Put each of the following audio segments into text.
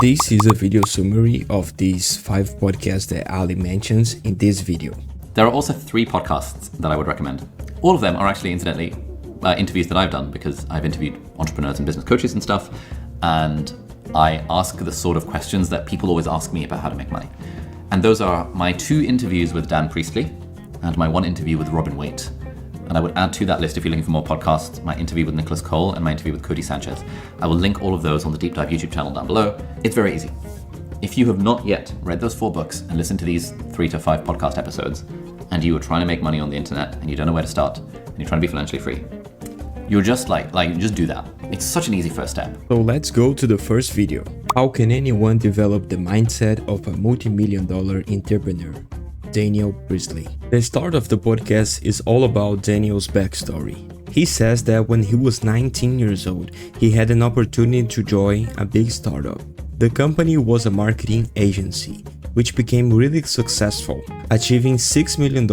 This is a video summary of these 5 podcasts that Ali mentions in this video. There are also 3 podcasts that I would recommend. All of them are actually, incidentally, interviews that I've done because I've interviewed entrepreneurs and business coaches and stuff, and I ask the sort of questions that people always ask me about how to make money. And those are my 2 interviews with Dan Priestley and my 1 interview with Waite. And I would add to that list, if you're looking for more podcasts, my interview with Nicolas and my interview with Codie Sanchez. I will link all of those on the Deep Dive YouTube channel down below. It's very easy. If you have not yet read those 4 books and listened to these 3 to 5 podcast episodes, and you are trying to make money on the internet and you don't know where to start, and you're trying to be financially free, you're just just do that. It's such an easy first step. So let's go to the first video. How can anyone develop the mindset of a multi-million-dollar entrepreneur? Daniel Priestley. The start of the podcast is all about Daniel's backstory. He says that when he was 19 years old, he had an opportunity to join a big startup. The company was a marketing agency, which became really successful, achieving $6 million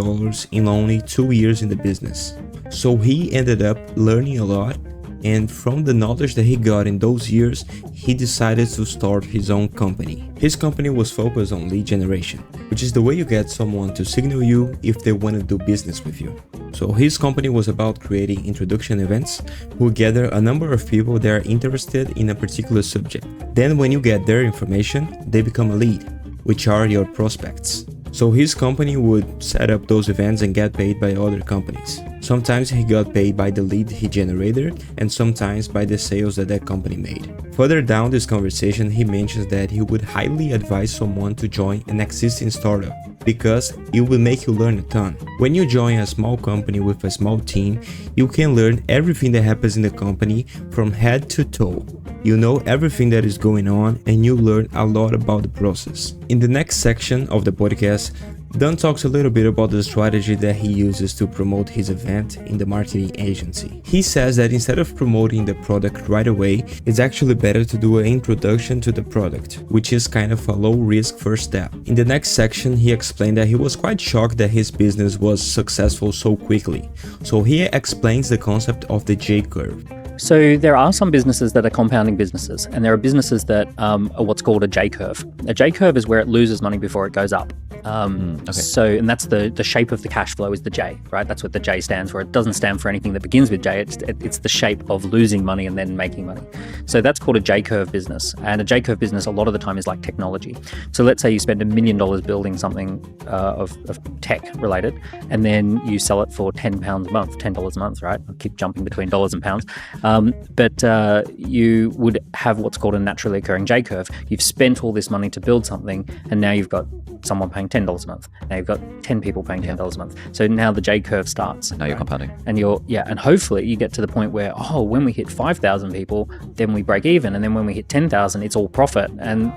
in only 2 years in the business. So he ended up learning a lot, and from the knowledge that he got in those years, he decided to start his own company. His company was focused on lead generation, which is the way you get someone to signal you if they want to do business with you. So his company was about creating introduction events who gather a number of people that are interested in a particular subject. Then when you get their information, they become a lead, which are your prospects. So his company would set up those events and get paid by other companies. Sometimes he got paid by the lead he generated, and sometimes by the sales that company made. Further down this conversation, he mentions that he would highly advise someone to join an existing startup because it will make you learn a ton. When you join a small company with a small team, you can learn everything that happens in the company from head to toe. You know everything that is going on and you learn a lot about the process. In the next section of the podcast, Dan talks a little bit about the strategy that he uses to promote his event in the marketing agency. He says that instead of promoting the product right away, it's actually better to do an introduction to the product, which is kind of a low-risk first step. In the next section, he explained that he was quite shocked that his business was successful so quickly. So he explains the concept of the J-curve. So there are some businesses that are compounding businesses, and there are businesses that are what's called a J-curve. A J-curve is where it loses money before it goes up. And that's the shape of the cash flow is the J, right? That's what the J stands for. It doesn't stand for anything that begins with J. It's the shape of losing money and then making money. So that's called a J-curve business. And a J-curve business a lot of the time is like technology. So let's say you spend $1 million building something of tech related, and then you sell it for £10 a month, $10 a month, right? I'll keep jumping between dollars and pounds. But you would have what's called a naturally occurring J-curve. You've spent all this money to build something, and now you've got someone paying $10 a month. Now you've got 10 people paying $10 a month. So now the J-curve starts. Now you're compounding. And and hopefully you get to the point where, when we hit 5,000 people, then we break even. And then when we hit 10,000, it's all profit. And,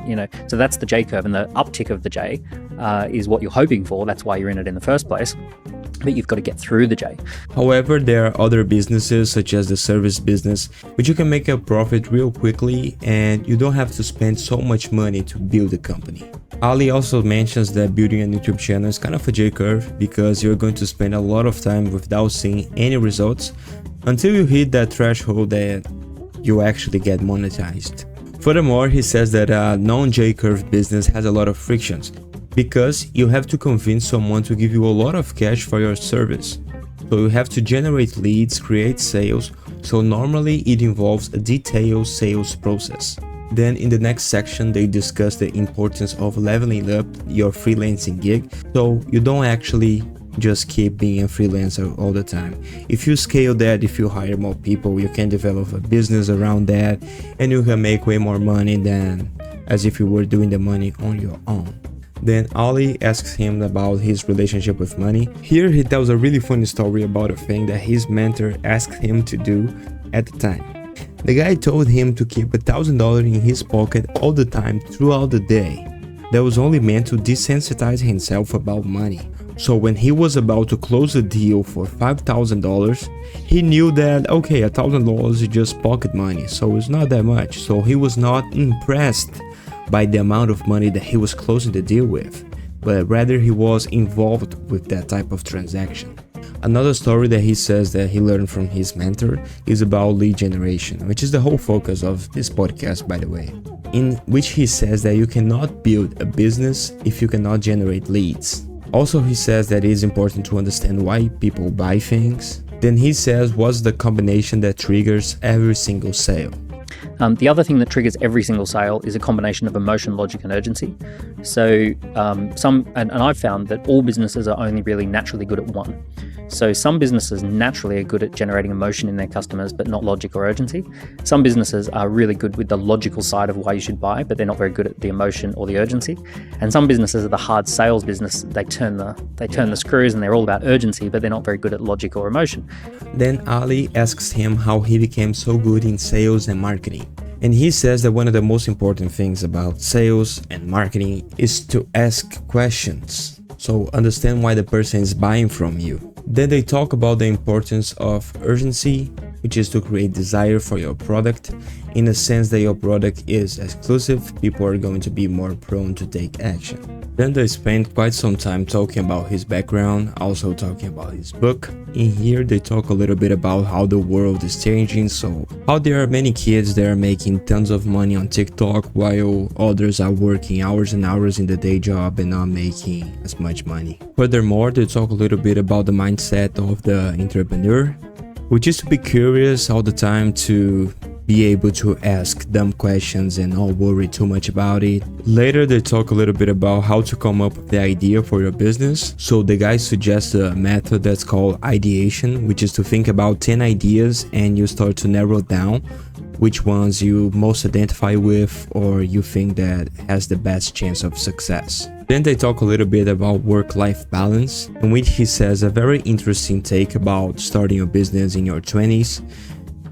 so that's the J-curve. And the uptick of the J is what you're hoping for. That's why you're in it in the first place. But you've got to get through the J. However, there are other businesses such as the service business, which you can make a profit real quickly and you don't have to spend so much money to build a company. Ali also mentions that building a YouTube channel is kind of a J-curve because you're going to spend a lot of time without seeing any results until you hit that threshold that you actually get monetized. Furthermore, he says that a non-J-curve business has a lot of frictions, because you have to convince someone to give you a lot of cash for your service. So you have to generate leads, create sales, so normally it involves a detailed sales process. Then in the next section, they discuss the importance of leveling up your freelancing gig, so you don't actually just keep being a freelancer all the time. If you scale that, if you hire more people, you can develop a business around that, and you can make way more money than as if you were doing the money on your own. Then Ali asks him about his relationship with money. Here he tells a really funny story about a thing that his mentor asked him to do at the time. The guy told him to keep $1,000 in his pocket all the time throughout the day. That was only meant to desensitize himself about money. So when he was about to close a deal for $5,000, he knew that okay, $1,000 is just pocket money, so it's not that much. So he was not impressed by the amount of money that he was closing the deal with, but rather he was involved with that type of transaction. Another story that he says that he learned from his mentor is about lead generation, which is the whole focus of this podcast, by the way. in which he says that you cannot build a business if you cannot generate leads. Also, he says that it is important to understand why people buy things. Then he says what's the combination that triggers every single sale. The other thing that triggers every single sale is a combination of emotion, logic, and urgency. So and I've found that all businesses are only really naturally good at one. So some businesses naturally are good at generating emotion in their customers, but not logic or urgency. Some businesses are really good with the logical side of why you should buy, but they're not very good at the emotion or the urgency. And some businesses are the hard sales business. They turn the screws and they're all about urgency, but they're not very good at logic or emotion. Then Ali asks him how he became so good in sales and marketing. And he says that one of the most important things about sales and marketing is to ask questions. So understand why the person is buying from you. Then they talk about the importance of urgency, which is to create desire for your product. In the sense that your product is exclusive, people are going to be more prone to take action. Then they spend quite some time talking about his background, also talking about his book. In here they talk a little bit about how the world is changing, so how there are many kids that are making tons of money on TikTok while others are working hours and hours in the day job and not making as much money. Furthermore, they talk a little bit about the mindset of the entrepreneur, which is to be curious all the time, to be able to ask dumb questions and not worry too much about it. Later they talk a little bit about how to come up with the idea for your business. So the guy suggests a method that's called ideation, which is to think about 10 ideas and you start to narrow down which ones you most identify with or you think that has the best chance of success. Then they talk a little bit about work-life balance, in which he says a very interesting take about starting a business in your 20s,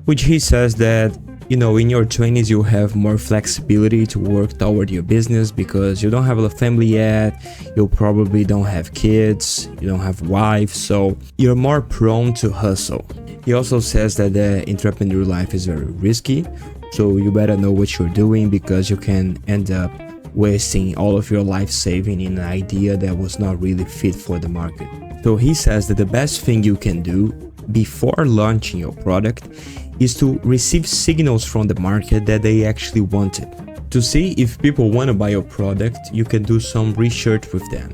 which he says that, in your 20s you have more flexibility to work toward your business because you don't have a family yet, you probably don't have kids, you don't have a wife, so you're more prone to hustle. He also says that the entrepreneur life is very risky, so you better know what you're doing because you can end up wasting all of your life saving in an idea that was not really fit for the market. So he says that the best thing you can do before launching your product is to receive signals from the market that they actually want it. To see if people want to buy your product, you can do some research with them.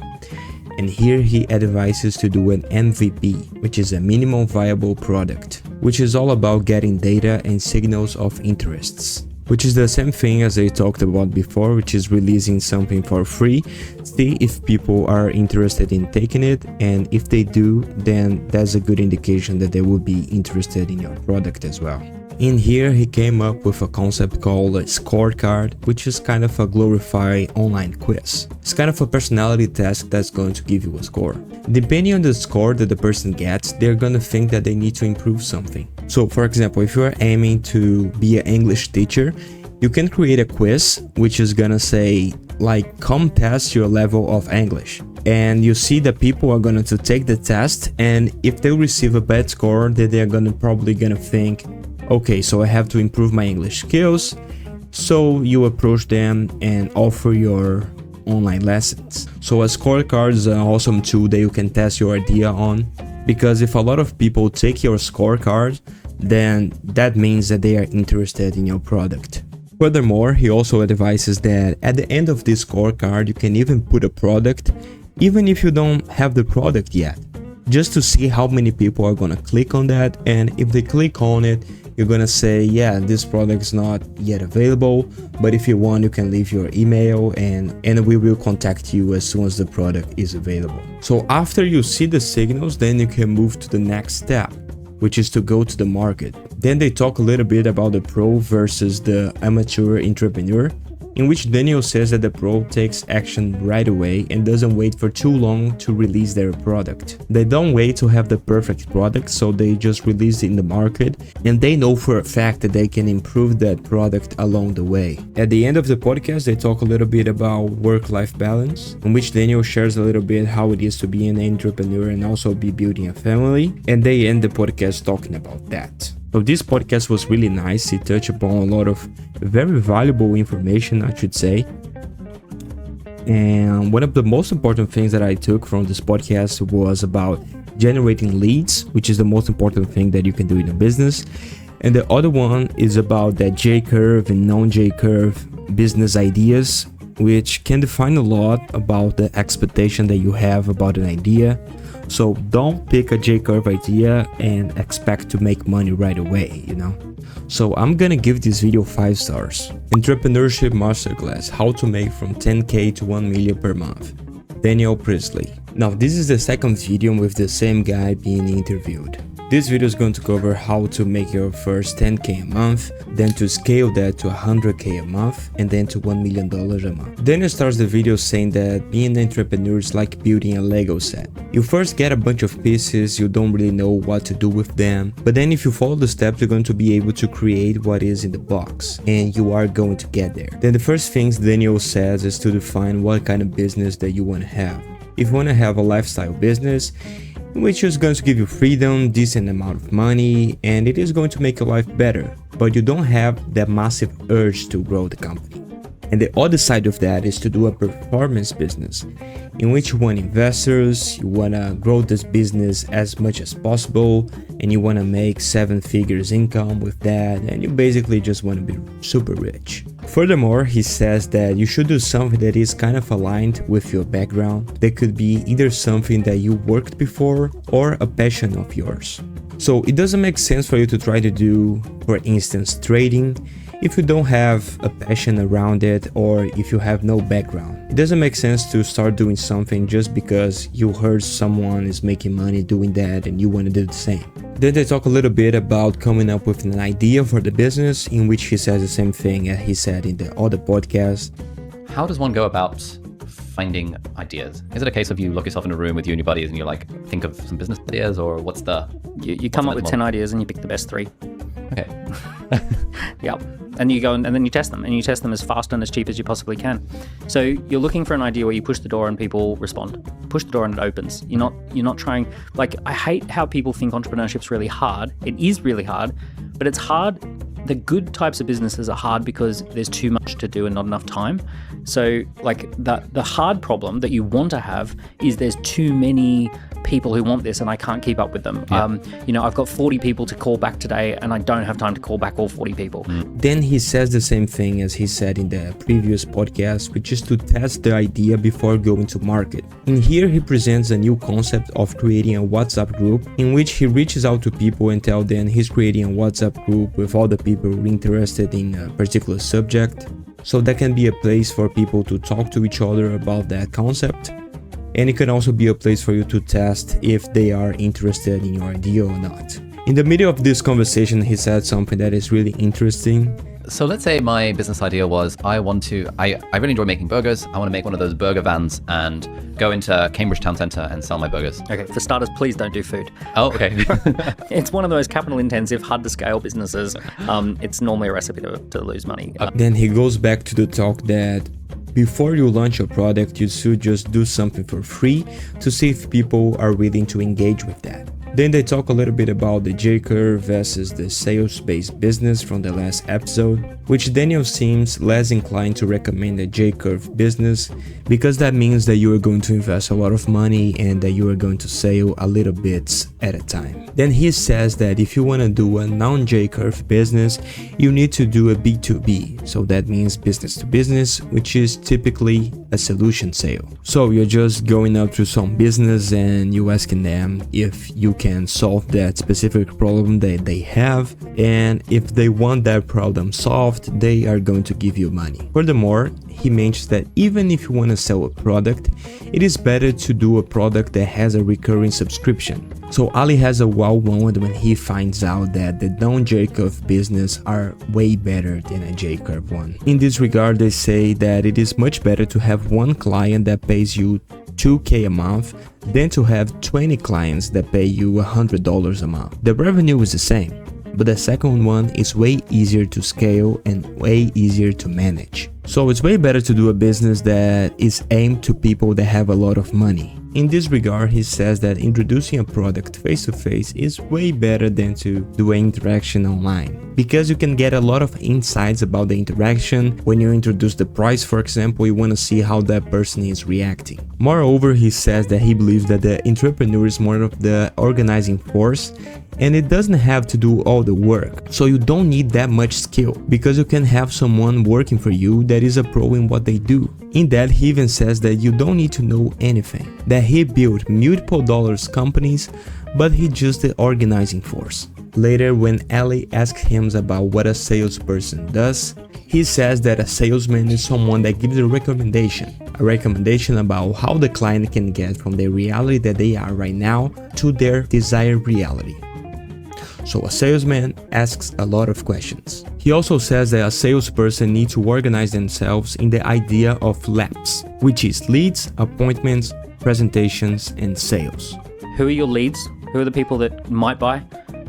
And here he advises to do an MVP, which is a minimum viable product, which is all about getting data and signals of interests, which is the same thing as I talked about before, which is releasing something for free. See if people are interested in taking it, and if they do, then that's a good indication that they will be interested in your product as well. In here he came up with a concept called a scorecard, which is kind of a glorified online quiz. It's kind of a personality test that's going to give you a score. Depending on the score that the person gets, they're gonna think that they need to improve something. So for example, if you're aiming to be an English teacher, you can create a quiz which is gonna say like, come test your level of English. And you see that people are going to take the test, and if they receive a bad score, then they're probably gonna think, okay, so I have to improve my English skills. So you approach them and offer your online lessons. So a scorecard is an awesome tool that you can test your idea on, because if a lot of people take your scorecard, then that means that they are interested in your product. Furthermore, he also advises that at the end of this scorecard, you can even put a product, even if you don't have the product yet, just to see how many people are gonna click on that. And if they click on it, you're gonna say, yeah, this product is not yet available, but if you want, you can leave your email and we will contact you as soon as the product is available. So after you see the signals, then you can move to the next step, which is to go to the market. Then they talk a little bit about the pro versus the amateur entrepreneur, in which Daniel says that the pro takes action right away and doesn't wait for too long to release their product. They don't wait to have the perfect product, so they just release it in the market, and they know for a fact that they can improve that product along the way. At the end of the podcast, they talk a little bit about work-life balance, in which Daniel shares a little bit how it is to be an entrepreneur and also be building a family, and they end the podcast talking about that. So this podcast was really nice. It touched upon a lot of very valuable information, I should say. And one of the most important things that I took from this podcast was about generating leads, which is the most important thing that you can do in a business. And the other one is about that J-curve and non-J-curve, business ideas, which can define a lot about the expectation that you have about an idea. So don't pick a J-curve idea and expect to make money right away, So I'm gonna give this video 5 stars. Entrepreneurship Masterclass, how to make from 10k to 1 million per month. Daniel Priestley. Now this is the second video with the same guy being interviewed. This video is going to cover how to make your first 10k a month, then to scale that to 100k a month, and then to $1 million a month. Daniel starts the video saying that being an entrepreneur is like building a Lego set. You first get a bunch of pieces, you don't really know what to do with them, but then if you follow the steps, you're going to be able to create what is in the box, and you are going to get there. Then the first things Daniel says is to define what kind of business that you want to have. If you want to have a lifestyle business, which is going to give you freedom, decent amount of money, and it is going to make your life better, but you don't have that massive urge to grow the company. And the other side of that is to do a performance business, in which you want investors, you want to grow this business as much as possible, and you want to make 7 figures income with that, and you basically just want to be super rich. Furthermore, he says that you should do something that is kind of aligned with your background. That could be either something that you worked before or a passion of yours. So it doesn't make sense for you to try to do, for instance, trading if you don't have a passion around it or if you have no background. It doesn't make sense to start doing something just because you heard someone is making money doing that and you want to do the same. Then they talk a little bit about coming up with an idea for the business, in which he says the same thing as he said in the other podcast. How does one go about finding ideas? Is it a case of you lock yourself in a room with you and your buddies and you're like, think of some business ideas, or what's the... You come up with 10 ideas and you pick the best 3. Okay. Yep. And you go and then you test them, and you test them as fast and as cheap as you possibly can. So you're looking for an idea where you push the door and people respond. Push the door and it opens. You're not trying, like, I hate how people think entrepreneurship's really hard. It is really hard, but it's hard. The good types of businesses are hard because there's too much to do and not enough time. So like the hard problem that you want to have is there's too many people who want this and I can't keep up with them. Yeah. I've got 40 people to call back today and I don't have time to call back all 40 people. Then he says the same thing as he said in the previous podcast, which is to test the idea before going to market. And here he presents a new concept of creating a WhatsApp group, in which he reaches out to people and tells them he's creating a WhatsApp group with all the people interested in a particular subject. So that can be a place for people to talk to each other about that concept. And it can also be a place for you to test if they are interested in your idea or not. In the middle of this conversation, he said something that is really interesting. So let's say my business idea was I really enjoy making burgers. I want to make one of those burger vans and go into Cambridge Town Centre and sell my burgers. Okay, for starters, please don't do food. Oh, okay. It's one of those capital intensive, hard to scale businesses. It's normally a recipe to lose money. Then he goes back to the talk that before you launch your product, you should just do something for free to see if people are willing to engage with that. Then they talk a little bit about the J-curve versus the sales-based business from the last episode, which Daniel seems less inclined to recommend a J-curve business because that means that you are going to invest a lot of money and that you are going to sell a little bit at a time. Then he says that if you want to do a non-J-curve business, you need to do a B2B. So that means business to business, which is typically a solution sale. So you're just going up to some business and you asking them if you can solve that specific problem that they have, and if they want that problem solved, they are going to give you money. Furthermore, he mentions that even if you want to sell a product, it is better to do a product that has a recurring subscription. So Ali has a wow moment when he finds out that the non-J-curve business are way better than a J-curve one. In this regard, they say that it is much better to have one client that pays you $2,000 a month than to have 20 clients that pay you $100 a month. The revenue is the same, but the second one is way easier to scale and way easier to manage. So it's way better to do a business that is aimed to people that have a lot of money. In this regard, he says that introducing a product face-to-face is way better than to do an interaction online, because you can get a lot of insights about the interaction. When you introduce the price, for example, you want to see how that person is reacting. Moreover, he says that he believes that the entrepreneur is more of the organizing force, and it doesn't have to do all the work, so you don't need that much skill, because you can have someone working for you that is a pro in what they do. In that, he even says that you don't need to know anything, that he built multiple dollars companies, but he just the organizing force. Later, when Ali asks him about what a salesperson does, he says that a salesman is someone that gives a recommendation about how the client can get from the reality that they are right now to their desired reality. So a salesman asks a lot of questions. He also says that a salesperson needs to organize themselves in the idea of LAPs, which is leads, appointments, presentations, and sales. Who are your leads? Who are the people that might buy?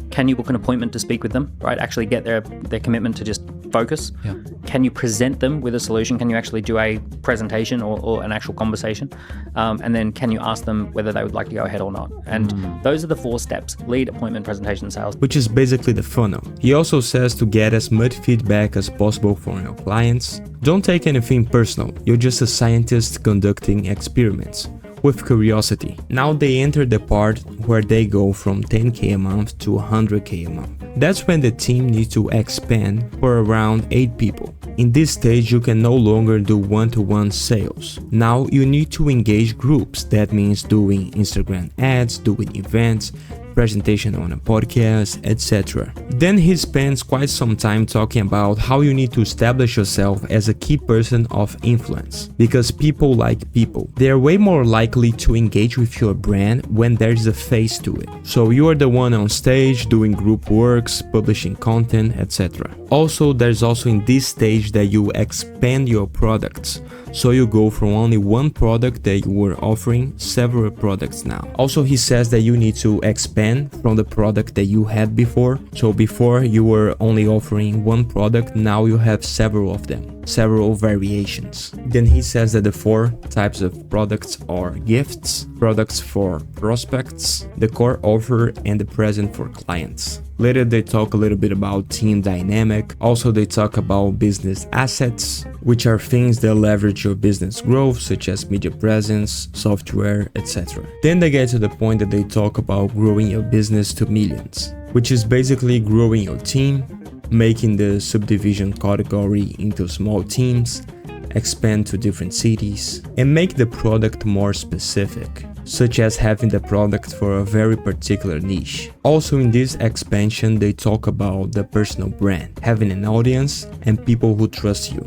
Can you book an appointment to speak with them, right? Actually get their commitment to just focus. Yeah. Can you present them with a solution? Can you actually do a presentation or an actual conversation? And then can you ask them whether they would like to go ahead or not? And those are the 4 steps: lead, appointment, presentation, sales. Which is basically the funnel. He also says to get as much feedback as possible from your clients. Don't take anything personal. You're just a scientist conducting experiments. With curiosity. Now they enter the part where they go from 10k a month to 100k a month. That's when the team needs to expand for around 8 people. In this stage, you can no longer do one-to-one sales. Now you need to engage groups. That means doing Instagram ads, doing events, presentation on a podcast, etc. Then he spends quite some time talking about how you need to establish yourself as a key person of influence, because people like people. They are way more likely to engage with your brand when there is a face to it. So you are the one on stage doing group works, publishing content, etc. Also, there's also in this stage that you expand your products. So you go from only one product that you were offering several products now. Also, he says that you need to expand from the product that you had before. So before you were only offering one product, now you have several of them, several variations. Then he says that the 4 types of products are gifts, products for prospects, the core offer, and the present for clients. Later they talk a little bit about team dynamic. Also they talk about business assets, which are things that leverage your business growth, such as media presence, software, etc. Then they get to the point that they talk about growing your business to millions, which is basically growing your team, making the subdivision category into small teams, expand to different cities, and make the product more specific, such as having the product for a very particular niche. Also in this expansion, they talk about the personal brand, having an audience and people who trust you,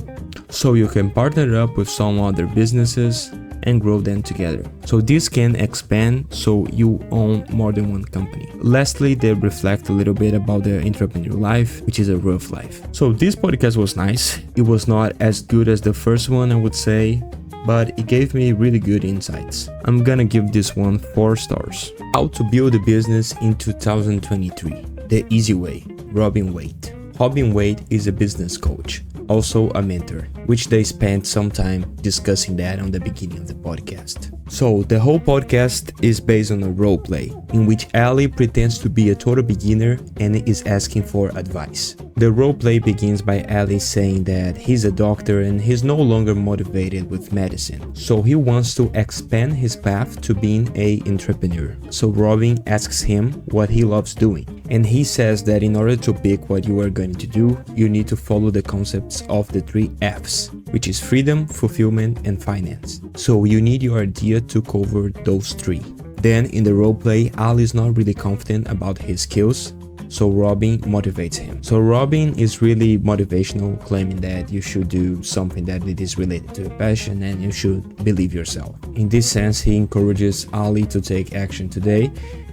so you can partner up with some other businesses and grow them together. So this can expand so you own more than one company. Lastly, they reflect a little bit about the entrepreneur life, which is a rough life. So this podcast was nice. It was not as good as the first one, I would say, but it gave me really good insights. I'm gonna give this one 4 stars. How to build a business in 2023. The easy way. Waite. Waite is a business coach, also a mentor, which they spent some time discussing that on the beginning of the podcast. So the whole podcast is based on a role play in which Ali pretends to be a total beginner and is asking for advice. The role play begins by Ali saying that he's a doctor and he's no longer motivated with medicine, so he wants to expand his path to being an entrepreneur. So Robin asks him what he loves doing, and he says that in order to pick what you are going to do, you need to follow the concepts of the 3 F's, which is freedom, fulfillment, and finance. So you need your idea to cover those 3. Then in the roleplay, Ali is not really confident about his skills, so Robin motivates him. So Robin is really motivational, claiming that you should do something that it is related to your passion and you should believe yourself. In this sense, he encourages Ali to take action today,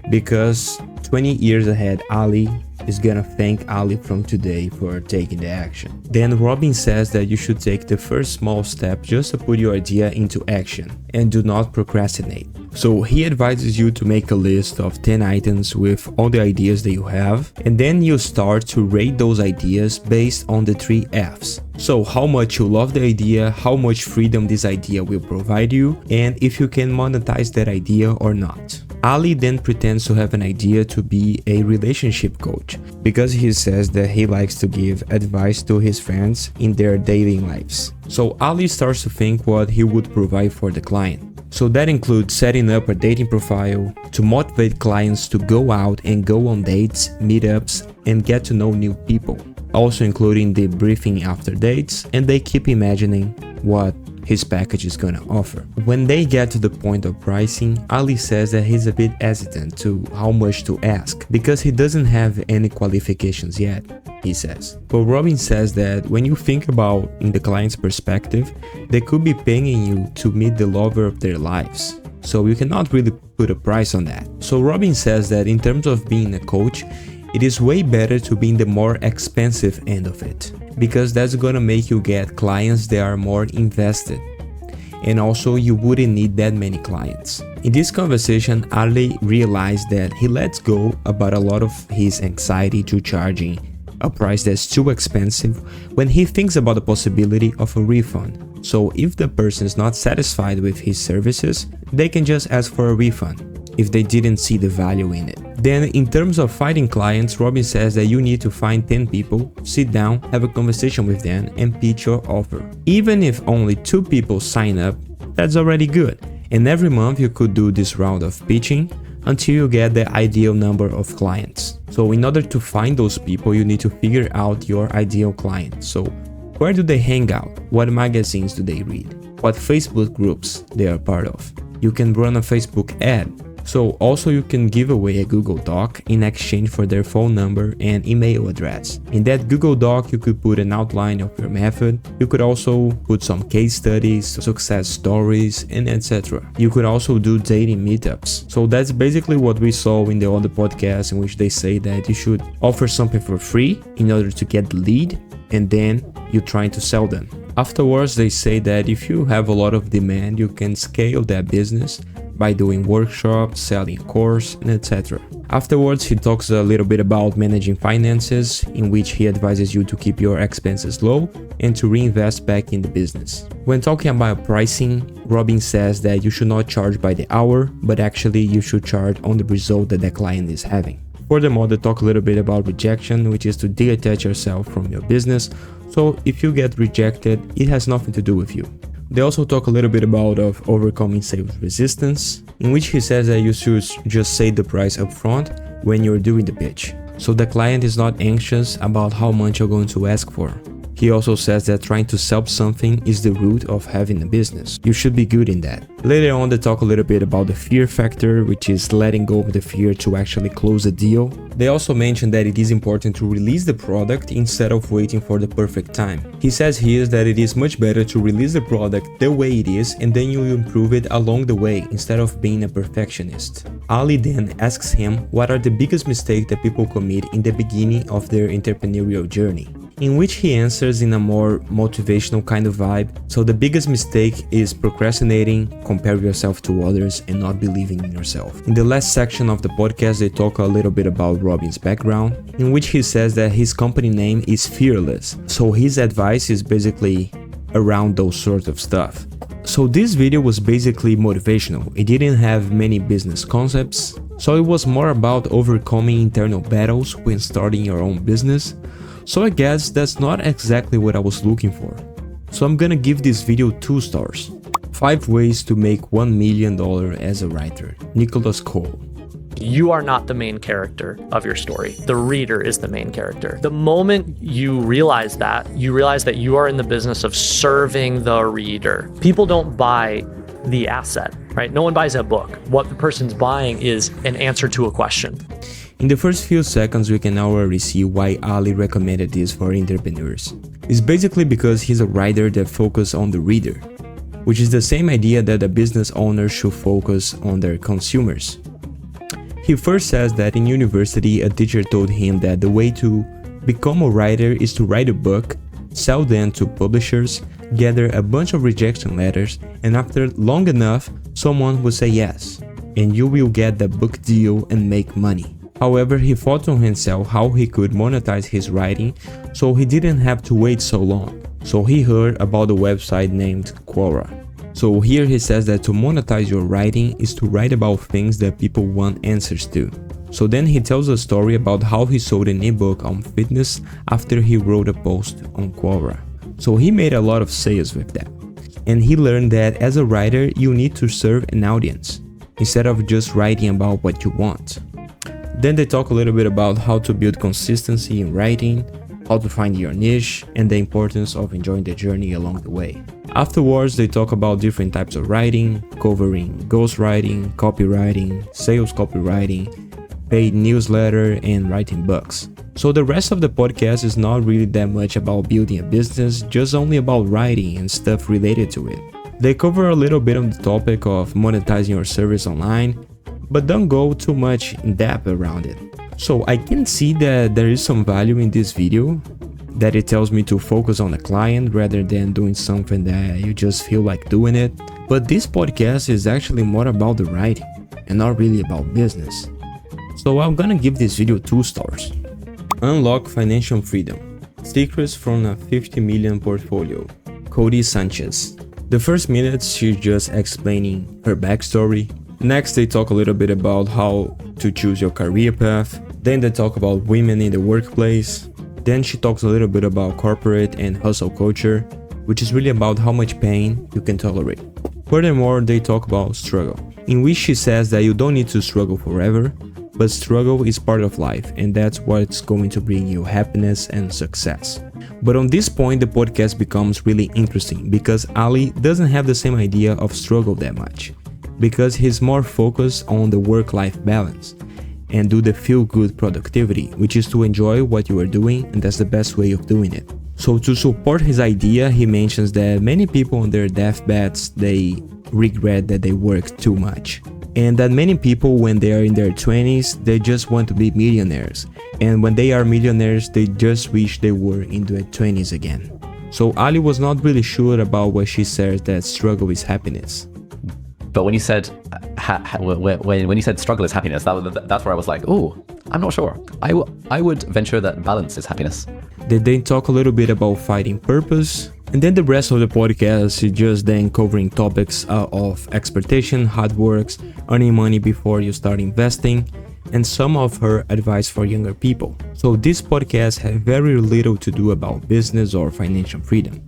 because 20 years ahead, Ali is gonna thank Ali from today for taking the action. Then Robin says that you should take the first small step just to put your idea into action and do not procrastinate. So he advises you to make a list of 10 items with all the ideas that you have, and then you start to rate those ideas based on the 3 F's. So how much you love the idea, how much freedom this idea will provide you, and if you can monetize that idea or not. Ali then pretends to have an idea to be a relationship coach, because he says that he likes to give advice to his friends in their dating lives. So Ali starts to think what he would provide for the client. So that includes setting up a dating profile to motivate clients to go out and go on dates, meetups, and get to know new people. Also including the briefing after dates, and they keep imagining what his package is gonna offer. When they get to the point of pricing, Ali says that he's a bit hesitant to how much to ask because he doesn't have any qualifications yet, he says. But Robin says that when you think about in the client's perspective, they could be paying you to meet the lover of their lives. So you cannot really put a price on that. So Robin says that in terms of being a coach, it is way better to be in the more expensive end of it, because that's gonna make you get clients that are more invested. And also you wouldn't need that many clients. In this conversation, Ali realized that he lets go about a lot of his anxiety to charging a price that's too expensive when he thinks about the possibility of a refund. So if the person is not satisfied with his services, they can just ask for a refund if they didn't see the value in it. Then in terms of finding clients, Robin says that you need to find 10 people, sit down, have a conversation with them and pitch your offer. Even if only 2 people sign up, that's already good. And every month you could do this round of pitching until you get the ideal number of clients. So in order to find those people, you need to figure out your ideal client. So where do they hang out? What magazines do they read? What Facebook groups they are part of? You can run a Facebook ad. So also you can give away a Google Doc in exchange for their phone number and email address. In that Google Doc you could put an outline of your method. You could also put some case studies, success stories, and etc. You could also do dating meetups. So that's basically what we saw in the other podcast, in which they say that you should offer something for free in order to get the lead, and then you're trying to sell them. Afterwards, they say that if you have a lot of demand, you can scale that business by doing workshops, selling a course, and etc. Afterwards, he talks a little bit about managing finances, in which he advises you to keep your expenses low and to reinvest back in the business. When talking about pricing, Robin says that you should not charge by the hour, but actually you should charge on the result that the client is having. Furthermore, they talk a little bit about rejection, which is to detach yourself from your business. So if you get rejected, it has nothing to do with you. They also talk a little bit about overcoming sales resistance, in which he says that you should just say the price up front when you're doing the pitch, so the client is not anxious about how much you're going to ask for. He also says that trying to sell something is the root of having a business. You should be good in that. Later on, they talk a little bit about the fear factor, which is letting go of the fear to actually close a deal. They also mention that it is important to release the product instead of waiting for the perfect time. He says here that it is much better to release the product the way it is and then you improve it along the way instead of being a perfectionist. Ali then asks him what are the biggest mistakes that people commit in the beginning of their entrepreneurial journey, in which he answers in a more motivational kind of vibe. So the biggest mistake is procrastinating, comparing yourself to others, and not believing in yourself. In the last section of the podcast, they talk a little bit about Robin's background, in which he says that his company name is Fearless. So his advice is basically around those sorts of stuff. So this video was basically motivational. It didn't have many business concepts, so it was more about overcoming internal battles when starting your own business. So I guess that's not exactly what I was looking for. So I'm gonna give this video 2 stars. 5 ways to make $1 million as a writer. Nicolas. You are not the main character of your story. The reader is the main character. The moment you realize that you are in the business of serving the reader. People don't buy the asset, right? No one buys a book. What the person's buying is an answer to a question. In the first few seconds, we can already see why Ali recommended this for entrepreneurs. It's basically because he's a writer that focuses on the reader, which is the same idea that a business owner should focus on their consumers. He first says that in university, a teacher told him that the way to become a writer is to write a book, sell them to publishers, gather a bunch of rejection letters, and after long enough, someone will say yes, and you will get the book deal and make money. However, he thought to himself how he could monetize his writing, so he didn't have to wait so long. So he heard about a website named Quora. So here he says that to monetize your writing is to write about things that people want answers to. So then he tells a story about how he sold an ebook on fitness after he wrote a post on Quora. So he made a lot of sales with that. and he learned that as a writer, you need to serve an audience instead of just writing about what you want. Then they talk a little bit about how to build consistency in writing, how to find your niche, and the importance of enjoying the journey along the way. Afterwards, they talk about different types of writing, covering ghostwriting, copywriting, sales copywriting, paid newsletter, and writing books. So the rest of the podcast is not really that much about building a business, just only about writing and stuff related to it. They cover a little bit on the topic of monetizing your service online, but don't go too much in depth around it. So I can see that there is some value in this video, that it tells me to focus on the client rather than doing something that you just feel like doing it. But this podcast is actually more about the writing and not really about business. So I'm gonna give this video 2 stars. Unlock Financial Freedom. Secrets from a 50 million portfolio. Codie Sanchez. The first minutes she's just explaining her backstory. Next they talk a little bit about how to choose your career path. Then they talk about women in the workplace. Then she talks a little bit about corporate and hustle culture, which is really about how much pain you can tolerate. Furthermore, they talk about struggle, in which she says that you don't need to struggle forever, but struggle is part of life, and that's what's going to bring you happiness and success. But on this point, the podcast becomes really interesting because Ali doesn't have the same idea of struggle that much, because he's more focused on the work-life balance and do the feel-good productivity, which is to enjoy what you are doing, and that's the best way of doing it. So to support his idea, he mentions that many people on their deathbeds, they regret that they work too much. And that many people, when they are in their 20s, they just want to be millionaires. And when they are millionaires, they just wish they were in their 20s again. So Ali was not really sure about what she says that struggle is happiness. But when you said when you said struggle is happiness, that's where I was like, oh, I'm not sure. I would venture that balance is happiness. They then talk a little bit about finding purpose. And then the rest of the podcast is just then covering topics of expectation, hard works, earning money before you start investing, and some of her advice for younger people. So this podcast has very little to do about business or financial freedom.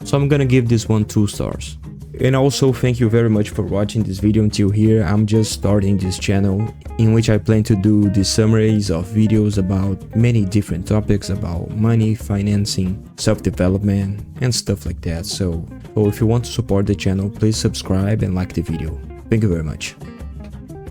So I'm gonna give this one 2 stars. And also thank you very much for watching this video until here. I'm just starting this channel in which I plan to do the summaries of videos about many different topics about money, financing, self-development and stuff like that. So if you want to support the channel, please subscribe and like the video. Thank you very much.